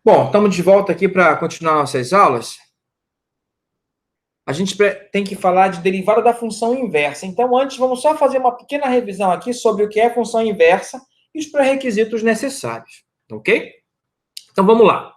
Bom, estamos de volta aqui para continuar nossas aulas. A gente tem que falar de derivada da função inversa. Então, antes, vamos só fazer uma pequena revisão aqui sobre o que é função inversa e os pré-requisitos necessários, ok? Então, vamos lá.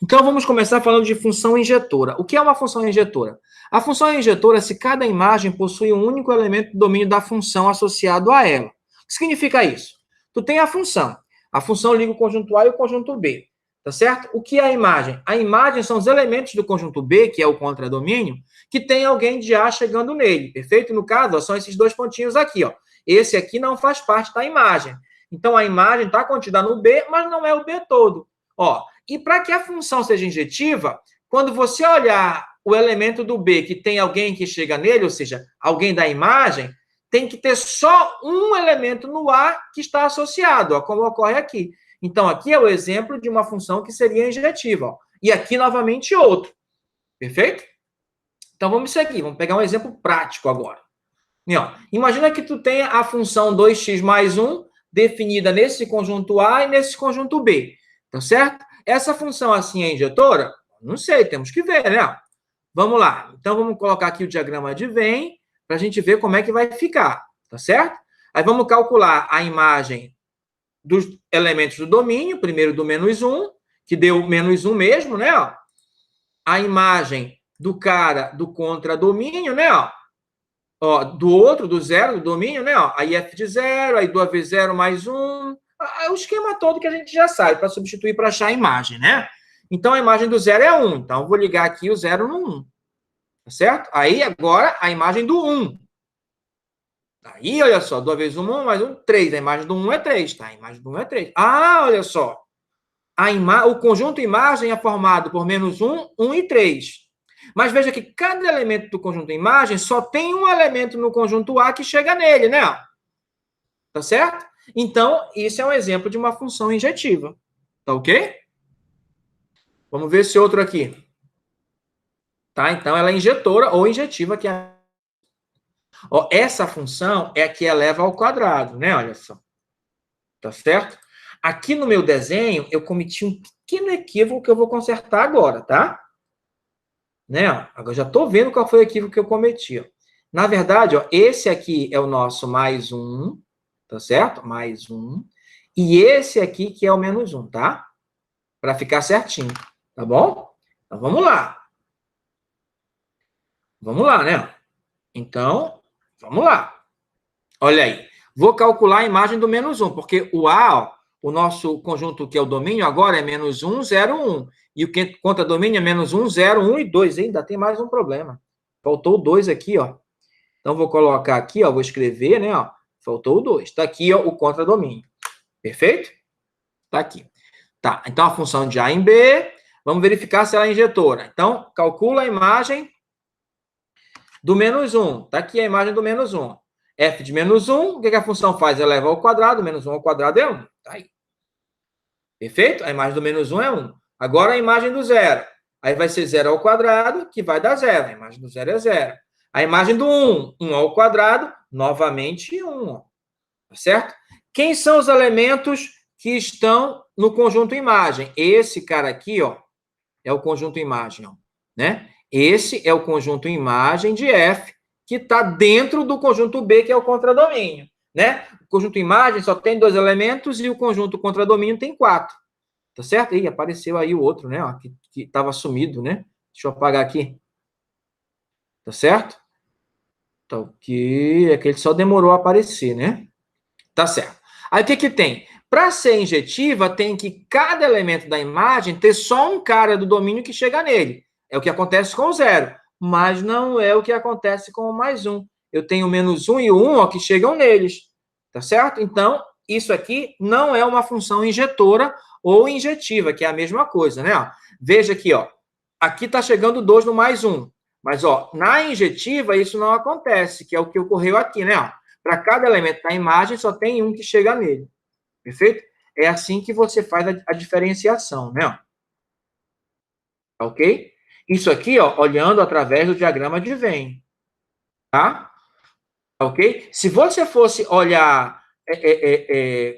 Então, vamos começar falando de função injetora. O que é uma função injetora? A função injetora, se cada imagem possui um único elemento do domínio da função associado a ela. O que significa isso? Tu tem a função. A função liga o conjunto A e o conjunto B. Tá certo? O que é a imagem? A imagem são os elementos do conjunto B, que é o contradomínio, que tem alguém de A chegando nele. Perfeito? No caso, ó, são esses dois pontinhos aqui. Ó. Esse aqui não faz parte da imagem. Então, a imagem está contida no B, mas não é o B todo. Ó, e para que a função seja injetiva, quando você olhar o elemento do B que tem alguém que chega nele, ou seja, alguém da imagem, tem que ter só um elemento no A que está associado, ó, como ocorre aqui. Então, aqui é o exemplo de uma função que seria injetiva. Ó. E aqui, novamente, outro. Perfeito? Então, vamos seguir. Vamos pegar um exemplo prático agora. E, ó, imagina que tu tenha a função 2x mais 1 definida nesse conjunto A e nesse conjunto B. Tá certo? Essa função assim é injetora? Não sei, temos que ver, né? Vamos lá. Então, vamos colocar aqui o diagrama de Venn para a gente ver como é que vai ficar. Tá certo? Aí, vamos calcular a imagem dos elementos do domínio, primeiro do menos 1, que deu menos 1 mesmo, né? Ó. A imagem do cara do contradomínio, né? Ó, do outro, do zero, do domínio, né? Ó, aí f de zero, aí 2 vezes 0 mais 1. É o esquema todo que a gente já sabe para substituir para achar a imagem, né? Então, a imagem do zero é 1. Então, eu vou ligar aqui o 0 no 1. Tá certo? Aí, agora, a imagem do 1. Aí, olha só, 2 vezes 1, mais 1, 3. A imagem do 1 é 3, tá? A imagem do 1 é 3. Ah, olha só. O conjunto imagem é formado por menos 1, 1 e 3. Mas veja que cada elemento do conjunto imagem só tem um elemento no conjunto A que chega nele, né? Tá certo? Então, isso é um exemplo de uma função injetiva. Tá ok? Vamos ver esse outro aqui. Tá? Então, ela é injetora ou injetiva, que é... Ó, essa função é a que eleva ao quadrado, né? Olha só. Tá certo? Aqui no meu desenho, eu cometi um pequeno equívoco que eu vou consertar agora, tá? Né? Agora já estou vendo qual foi o equívoco que eu cometi. Ó. Na verdade, ó, esse aqui é o nosso mais 1, tá certo? Mais 1. E esse aqui que é o menos 1, tá? Para ficar certinho, tá bom? Então, vamos lá. Vamos lá, né? Então, vamos lá. Olha aí. Vou calcular a imagem do menos 1, porque o A, ó, o nosso conjunto que é o domínio agora é menos 1, 0, 1. E o que conta domínio é menos 1, 0, 1 e 2. Ainda tem mais um problema. Faltou o 2 aqui, ó. Então, vou colocar aqui, ó, vou escrever, né, ó. Faltou o 2. Está aqui, ó, o contradomínio. Perfeito? Está aqui. Tá, então a função de A em B, vamos verificar se ela é injetora. Então, calcula a imagem do menos 1. Está aqui a imagem do menos 1. F de menos 1, o que a função faz? Eleva ao quadrado, menos 1 ao quadrado é 1. Tá aí. Perfeito? A imagem do menos 1 é 1. Agora a imagem do zero. Aí vai ser 0 ao quadrado, que vai dar 0. A imagem do zero é 0. A imagem do 1, 1 ao quadrado, novamente 1. Tá certo? Quem são os elementos que estão no conjunto imagem? Esse cara aqui, ó, é o conjunto imagem, ó, né? Esse é o conjunto imagem de F, que está dentro do conjunto B, que é o contradomínio, né? O conjunto imagem só tem 2 elementos e o conjunto contradomínio tem 4. Tá certo? E apareceu aí o outro, né? Ó, que estava sumido, né? Deixa eu apagar aqui. Tá certo? Tá ok. É que ele só demorou a aparecer, né? Tá certo. Aí o que que tem? Para ser injetiva, tem que cada elemento da imagem ter só um cara do domínio que chega nele. É o que acontece com o zero, mas não é o que acontece com o mais um. Eu tenho o menos 1 e o 1 ó, que chegam neles. Tá certo? Então, isso aqui não é uma função injetora ou injetiva, que é a mesma coisa, né? Ó, veja aqui, ó. Aqui está chegando 2 no mais 1. Mas, ó, na injetiva, isso não acontece, que é o que ocorreu aqui, né? Para cada elemento da imagem, só tem um que chega nele. Perfeito? É assim que você faz a diferenciação, né? Ok? Isso aqui, ó, olhando através do diagrama de Venn. Tá? Ok? Se você fosse olhar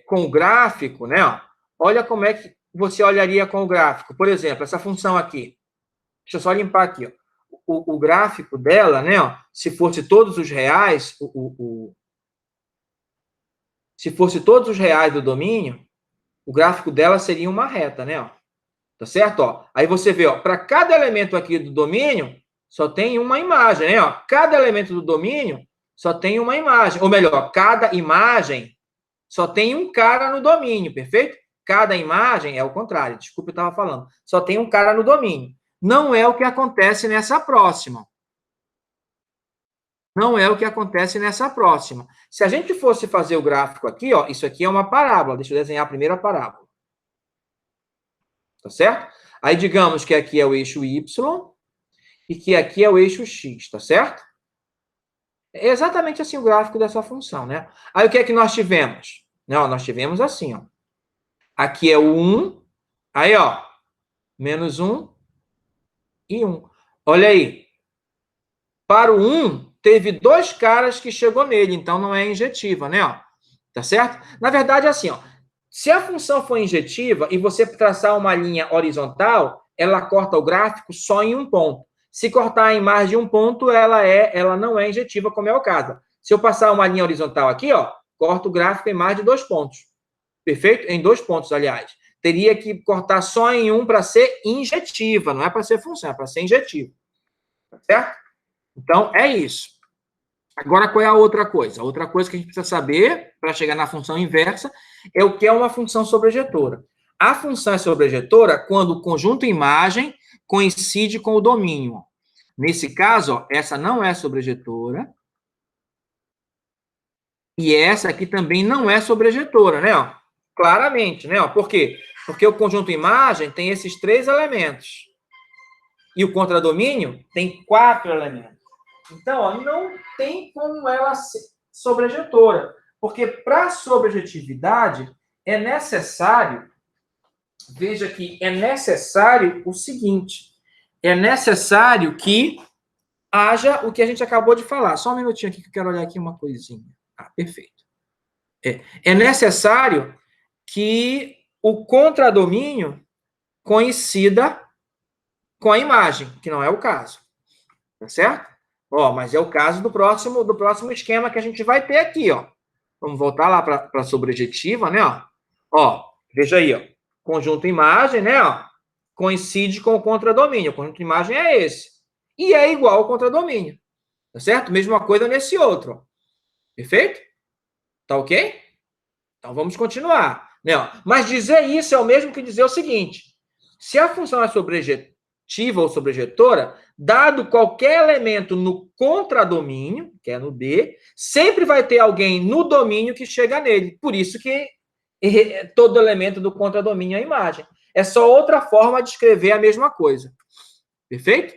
com o gráfico, né? Ó, olha como é que você olharia com o gráfico? Por exemplo, essa função aqui. Deixa eu só limpar aqui, ó. O gráfico dela, né, ó, se fosse todos os reais, se fosse todos os reais do domínio, o gráfico dela seria uma reta, né, ó. Tá certo? Ó, aí você vê, ó, para cada elemento aqui do domínio, só tem uma imagem, né? Ó, cada elemento do domínio só tem uma imagem. Ou melhor, cada imagem só tem um cara no domínio, perfeito? Cada imagem é o contrário, desculpa, eu estava falando. Só tem um cara no domínio. Não é o que acontece nessa próxima. Não é o que acontece nessa próxima. Se a gente fosse fazer o gráfico aqui, ó, isso aqui é uma parábola. Deixa eu desenhar a primeira parábola. Tá certo? Aí, digamos que aqui é o eixo Y e que aqui é o eixo X, tá certo? É exatamente assim o gráfico dessa função, né? Aí, o que é que nós tivemos? Não, nós tivemos assim, ó. Aqui é o 1, aí, ó, menos 1 e 1. Olha aí. Para o 1, teve dois caras que chegou nele, então não é injetiva, né? Ó, tá certo? Na verdade, é assim, ó. Se a função for injetiva e você traçar uma linha horizontal, ela corta o gráfico só em um ponto. Se cortar em mais de um ponto, ela não é injetiva, como é o caso. Se eu passar uma linha horizontal aqui, ó, corta o gráfico em mais de 2 pontos. Perfeito? Em 2 pontos, aliás. Teria que cortar só em um para ser injetiva, não é para ser função, é para ser injetiva. Tá certo? Então, é isso. Agora, qual é a outra coisa? A outra coisa que a gente precisa saber para chegar na função inversa é o que é uma função sobrejetora. A função é sobrejetora quando o conjunto imagem coincide com o domínio. Nesse caso, ó, essa não é sobrejetora. E essa aqui também não é sobrejetora, né? Ó? Claramente, né? Ó? Por quê? Porque o conjunto imagem tem esses 3 elementos. E o contradomínio tem 4 elementos. Então, ó, não tem como ela ser sobrejetora, porque para sobrejetividade é necessário, veja que é necessário o seguinte, é necessário que haja o que a gente acabou de falar. Só um minutinho aqui que eu quero olhar aqui uma coisinha. Ah, perfeito. É necessário que o contradomínio coincida com a imagem, que não é o caso. Tá certo? Ó, mas é o caso do próximo esquema que a gente vai ter aqui, ó. Vamos voltar lá para a sobrejetiva, né? Ó, veja aí, ó. Conjunto imagem, né? Ó, coincide com o contradomínio. O conjunto imagem é esse. E é igual ao contradomínio. Tá certo? Mesma coisa nesse outro. Ó. Perfeito? Tá ok? Então vamos continuar. Né? Ó. Mas dizer isso é o mesmo que dizer o seguinte: se a função é sobrejetiva ou sobrejetora, dado qualquer elemento no contradomínio, que é no D, sempre vai ter alguém no domínio que chega nele. Por isso que todo elemento do contradomínio é a imagem. É só outra forma de escrever a mesma coisa. Perfeito?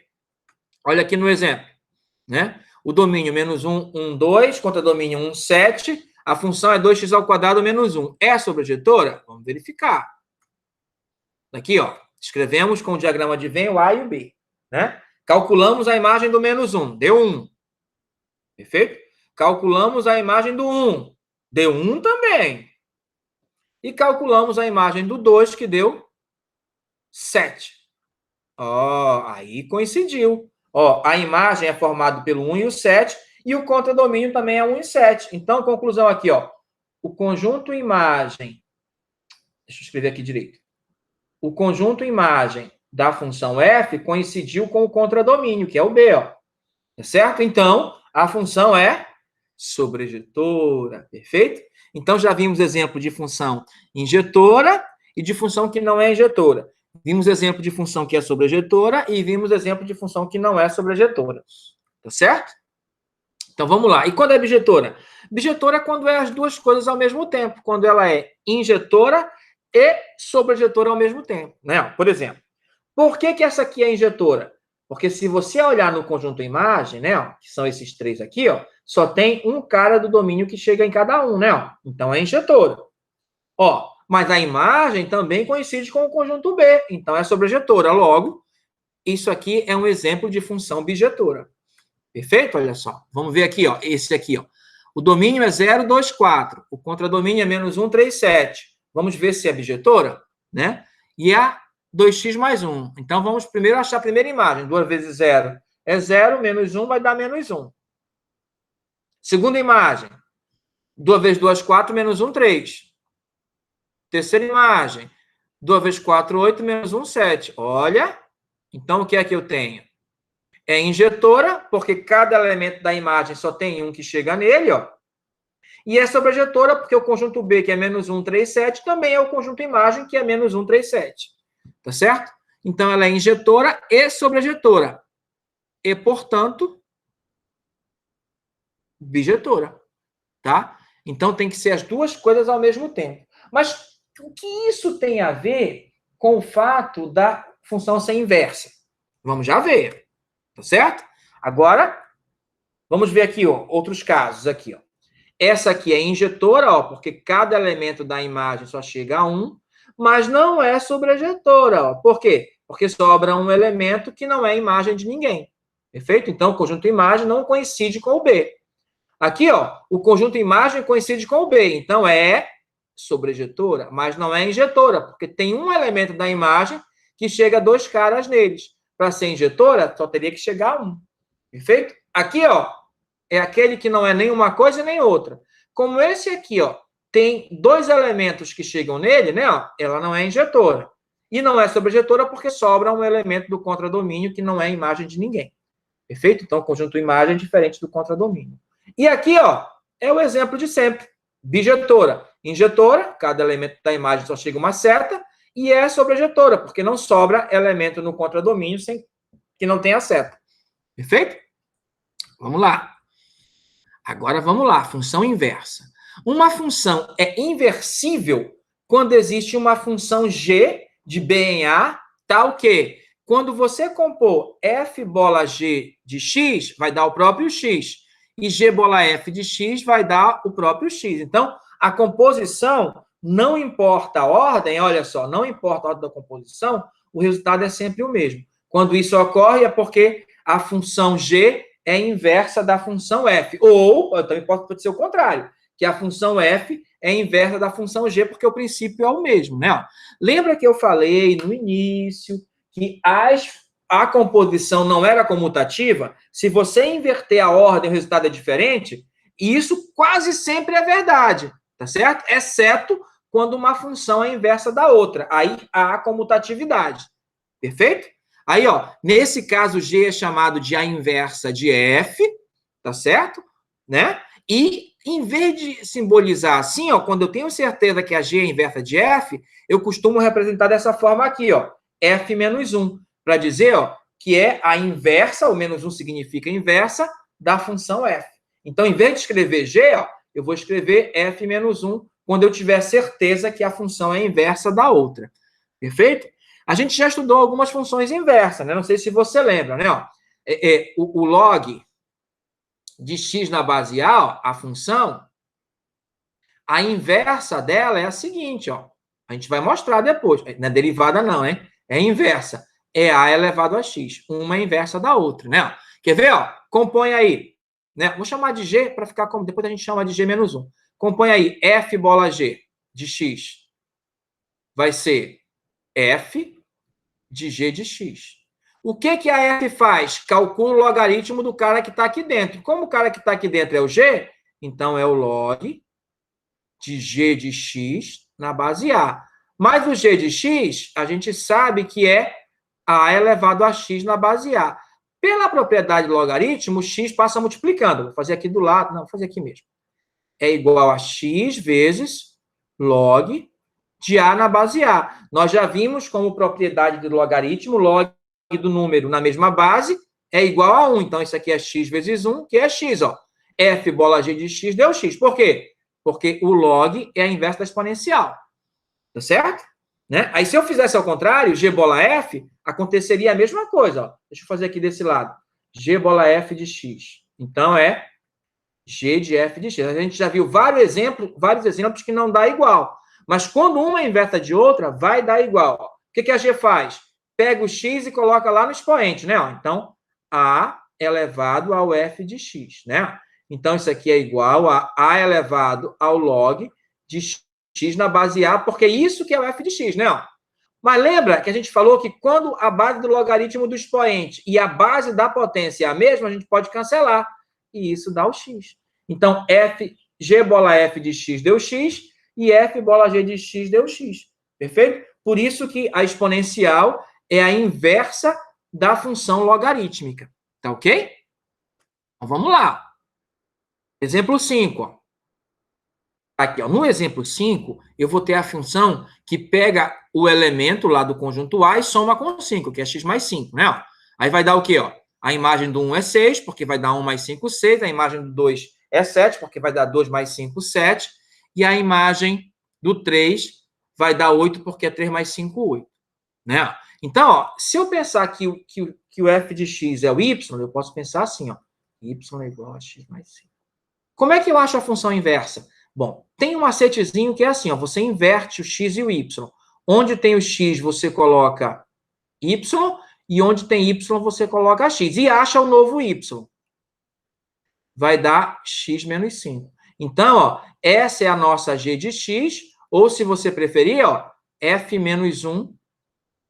Olha aqui no exemplo. Né? O domínio menos 1, 1, 2, contradomínio 1, 7. A função é 2x ao quadrado menos 1. É sobrejetora? Vamos verificar. Aqui, ó. Escrevemos com o diagrama de Venn o A e o B. Né? Calculamos a imagem do menos 1, deu 1. Perfeito? Calculamos a imagem do 1, deu 1 também. E calculamos a imagem do 2, que deu 7. Ó, aí coincidiu. Ó, a imagem é formada pelo 1 e o 7, e o contradomínio também é 1 e 7. Então, conclusão aqui, ó. O conjunto imagem... Deixa eu escrever aqui direito. O conjunto imagem da função f coincidiu com o contradomínio, que é o b, ó. Certo? Então, a função é sobrejetora, perfeito? Então, já vimos exemplo de função injetora e de função que não é injetora. Vimos exemplo de função que é sobrejetora e vimos exemplo de função que não é sobrejetora. Tá certo? Então, vamos lá. E quando é bijetora? Bijetora é quando é as duas coisas ao mesmo tempo. Quando ela é injetora e sobrejetora ao mesmo tempo. Né? Por exemplo, por que essa aqui é injetora? Porque se você olhar no conjunto imagem, né, ó, que são esses 3 aqui, ó, só tem um cara do domínio que chega em cada um, né? Ó, então é injetora. Ó, mas a imagem também coincide com o conjunto B, então é sobrejetora. Logo, isso aqui é um exemplo de função bijetora. Perfeito? Olha só. Vamos ver aqui, ó, esse aqui, ó. O domínio é 0, 2, 4. O contradomínio é menos 1, 3, 7. Vamos ver se é bijetora, né? e a 2x mais 1. Então, vamos primeiro achar a primeira imagem. 2 vezes 0 é 0, menos 1 vai dar menos 1. Segunda imagem. 2 vezes 2, 4, menos 1, 3. Terceira imagem. 2 vezes 4, 8, menos 1, 7. Olha, então o que é que eu tenho? É injetora, porque cada elemento da imagem só tem um que chega nele, ó. E é sobrejetora, porque o conjunto B, que é menos 1, 3, 7, também é o conjunto imagem, que é menos 1, 3, 7. Tá certo? Então, ela é injetora e sobrejetora. E, portanto, bijetora. Tá? Então, tem que ser as duas coisas ao mesmo tempo. Mas o que isso tem a ver com o fato da função ser inversa? Vamos já ver. Tá certo? Agora, vamos ver aqui, ó, outros casos aqui, ó. Essa aqui é injetora, ó, porque cada elemento da imagem só chega a um, mas não é sobrejetora, ó. Por quê? Porque sobra um elemento que não é imagem de ninguém. Perfeito? Então, o conjunto imagem não coincide com o B. Aqui, ó, o conjunto imagem coincide com o B, então é sobrejetora, mas não é injetora, porque tem um elemento da imagem que chega a dois caras neles. Para ser injetora, só teria que chegar a um. Perfeito? Aqui, ó, é aquele que não é nem uma coisa nem outra. Como esse aqui, ó, tem dois elementos que chegam nele, né, ó, ela não é injetora. E não é sobrejetora porque sobra um elemento do contradomínio que não é imagem de ninguém. Perfeito? Então, o conjunto imagem é diferente do contradomínio. E aqui, ó, é o exemplo de sempre. Bijetora. Injetora, cada elemento da imagem só chega uma seta, e é sobrejetora, porque não sobra elemento no contradomínio sem que não tenha seta. Perfeito? Vamos lá. Agora vamos lá, função inversa. Uma função é inversível quando existe uma função g de B em A, tal que quando você compor f bola g de x, vai dar o próprio x, e g bola f de x vai dar o próprio x. Então, a composição, não importa a ordem, olha só, não importa a ordem da composição, o resultado é sempre o mesmo. Quando isso ocorre é porque a função g é inversa da função f. Ou, também pode ser o contrário, que a função f é inversa da função g, porque o princípio é o mesmo, né? Lembra que eu falei no início que a composição não era comutativa? Se você inverter a ordem, o resultado é diferente? E isso quase sempre é verdade, tá certo? Exceto quando uma função é inversa da outra. Aí há comutatividade. Perfeito? Aí, ó, nesse caso, G é chamado de a inversa de F, tá certo? Né? E, em vez de simbolizar assim, ó, quando eu tenho certeza que a G é inversa de F, eu costumo representar dessa forma aqui, ó, F menos 1, para dizer, ó, que é a inversa, o menos 1 significa inversa, da função F. Então, em vez de escrever G, ó, eu vou escrever F menos 1, quando eu tiver certeza que a função é inversa da outra. Perfeito? A gente já estudou algumas funções inversas, né? Não sei se você lembra, né? Ó, o log de x na base A, ó, a função, a inversa dela é a seguinte, ó. A gente vai mostrar depois. Não é derivada, não, hein? É inversa. É A elevado a x. Uma é inversa da outra, né? Quer ver, ó? Compõe aí. Né? Vou chamar de G para ficar como. Depois a gente chama de G menos 1. Compõe aí f bola G de x. Vai ser f de g de x. O que a f faz? Calcula o logaritmo do cara que está aqui dentro. Como o cara que está aqui dentro é o g, então é o log de g de x na base A. Mas o g de x, a gente sabe que é a elevado a x na base A. Pela propriedade do logaritmo, o x passa multiplicando. Vou fazer aqui do lado, não, vou fazer aqui mesmo. É igual a x vezes log de A na base A. Nós já vimos como propriedade do logaritmo, log do número na mesma base é igual a 1. Então, isso aqui é x vezes 1, que é x, ó. F bola g de x deu x. Por quê? Porque o log é a inversa da exponencial. Tá certo? Né? Aí, se eu fizesse ao contrário, g bola f, aconteceria a mesma coisa, ó. Deixa eu fazer aqui desse lado. G bola f de x. Então, é g de f de x. A gente já viu vários exemplos que não dá igual. Mas quando uma é inversa de outra, vai dar igual. O que a G faz? Pega o x e coloca lá no expoente, né? Então, A elevado ao f de x, né? Então, isso aqui é igual a elevado ao log de x na base A, porque isso que é o f de x, né? Mas lembra que a gente falou que quando a base do logaritmo do expoente e a base da potência é a mesma, a gente pode cancelar. E isso dá o x. Então, g bola f de x deu x e f bola g de x deu x. Perfeito? Por isso que a exponencial é a inversa da função logarítmica. Tá ok? Então, vamos lá. Exemplo 5. Ó. Aqui, ó, no exemplo 5, eu vou ter a função que pega o elemento lá do conjunto A e soma com 5, que é x mais 5, né? Ó. Aí vai dar o quê? Ó? A imagem do 1 é 6, porque vai dar 1 mais 5, 6. A imagem do 2 é 7, porque vai dar 2 mais 5, 7. E a imagem do 3 vai dar 8, porque é 3 mais 5, 8. Né? Então, ó, se eu pensar que o f de x é o y, eu posso pensar assim, ó, y é igual a x mais 5. Como é que eu acho a função inversa? Bom, tem um macetezinho que é assim, ó, você inverte o x e o y. Onde tem o x, você coloca y, e onde tem y, você coloca x. E acha o novo y. Vai dar x menos 5. Então, ó, essa é a nossa g de x, ou se você preferir, ó, f menos 1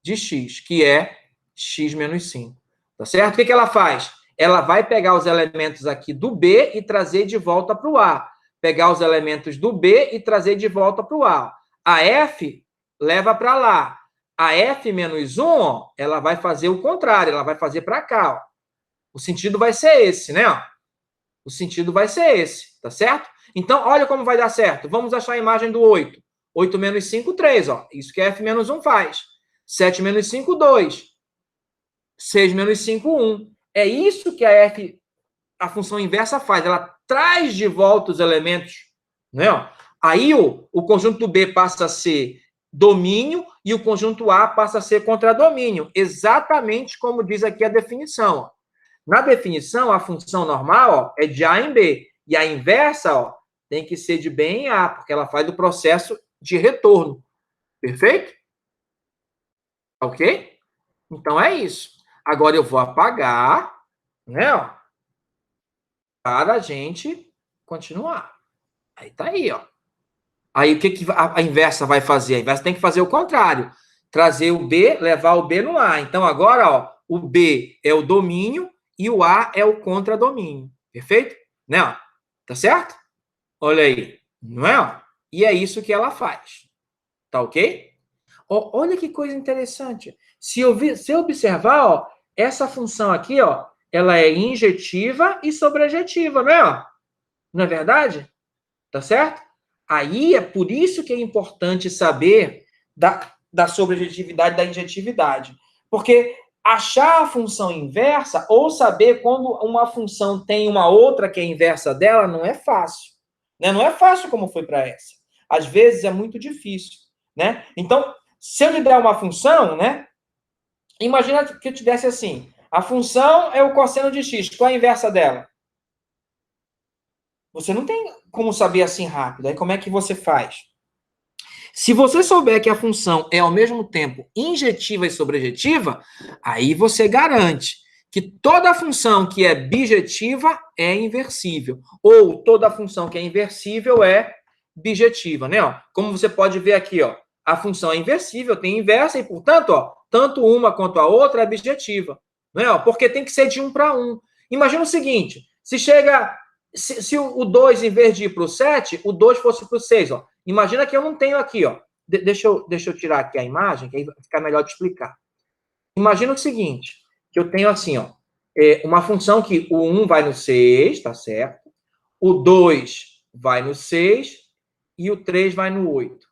de x, que é x menos 5. Tá certo? O que ela faz? Ela vai pegar os elementos aqui do B e trazer de volta para o A. Pegar os elementos do B e trazer de volta para o A. A F leva para lá. A F menos 1, ó, ela vai fazer o contrário, ela vai fazer para cá. Ó. O sentido vai ser esse, né? Ó. O sentido vai ser esse, tá certo? Então, olha como vai dar certo. Vamos achar a imagem do 8. 8 menos 5, 3. Ó. Isso que F menos 1 faz. 7 menos 5, 2. 6 menos 5, 1. É isso que a função inversa faz. Ela traz de volta os elementos. Né? Aí o conjunto B passa a ser domínio e o conjunto A passa a ser contradomínio. Exatamente como diz aqui a definição. Ó. Na definição, a função normal ó, é de A em B. E a inversa ó, tem que ser de B em A, porque ela faz o processo de retorno. Perfeito? Ok? Então é isso. Agora eu vou apagar, né? Ó, para a gente continuar. Aí tá aí, ó. Aí o que a inversa vai fazer? A inversa tem que fazer o contrário. Trazer o B, levar o B no A. Então agora, ó, o B é o domínio e o A é o contradomínio. Perfeito? Né? Ó? Tá certo? Olha aí. Não é? Ó? E é isso que ela faz. Tá ok? Ó, olha que coisa interessante. Se eu observar, ó, essa função aqui, ó, ela é injetiva e sobrejetiva, não é? Ó? Não é verdade? Tá certo? Aí é por isso que é importante saber da sobrejetividade e da injetividade. Porque achar a função inversa ou saber quando uma função tem uma outra que é inversa dela não é fácil. Né? Não é fácil como foi para essa. Às vezes é muito difícil. Né? Então, se eu lhe der uma função, né? Imagina que eu te desse assim: a função é o cosseno de x. Qual é a inversa dela? Você não tem como saber assim rápido. Aí como é que você faz? Se você souber que a função é ao mesmo tempo injetiva e sobrejetiva, aí você garante que toda função que é bijetiva é inversível. Ou toda função que é inversível é bijetiva, né? Ó, como você pode ver aqui, ó, a função é inversível, tem inversa e, portanto, ó, tanto uma quanto a outra é bijetiva. Né? Ó, porque tem que ser de 1 para 1. Imagina o seguinte, se o 2, em vez de ir para o 7, o 2 fosse para o 6. Ó. Imagina que eu não tenho aqui. Ó. Deixa eu tirar aqui a imagem, que aí vai ficar melhor de explicar. Imagina o seguinte, que eu tenho assim, ó, uma função que o 1 vai no 6, tá certo? O 2 vai no 6 e o 3 vai no 8.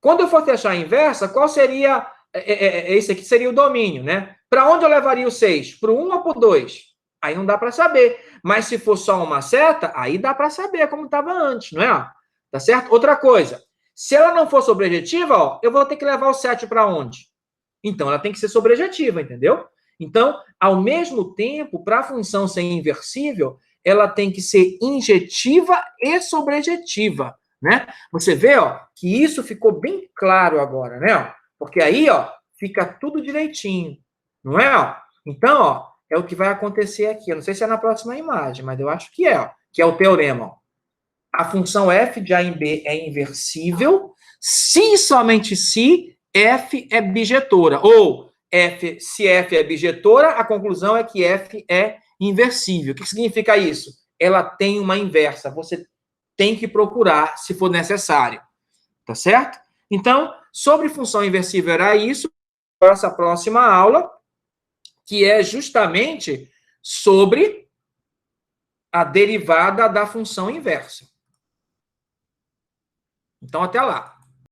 Quando eu fosse achar a inversa, qual seria... esse aqui seria o domínio, né? Para onde eu levaria o 6? Para o 1 ou para o 2? Aí não dá para saber. Mas se for só uma seta, aí dá para saber como estava antes, não é? Tá certo? Outra coisa, se ela não for sobrejetiva, ó, eu vou ter que levar o 7 para onde? Então, ela tem que ser sobrejetiva, entendeu? Então, ao mesmo tempo, para a função ser inversível, ela tem que ser injetiva e sobrejetiva, né? Você vê, ó, que isso ficou bem claro agora, né? Porque aí, ó, fica tudo direitinho, não é? Ó? Então, ó, é o que vai acontecer aqui. Eu não sei se é na próxima imagem, mas eu acho que é, ó, que é o teorema. Ó. A função f de A em B é inversível se e somente se F é bijetora. Ou, se F é bijetora, a conclusão é que F é inversível. O que significa isso? Ela tem uma inversa. Você tem que procurar, se for necessário. Tá certo? Então, sobre função inversível era isso. Nossa próxima aula, que é justamente sobre a derivada da função inversa. Então, até lá.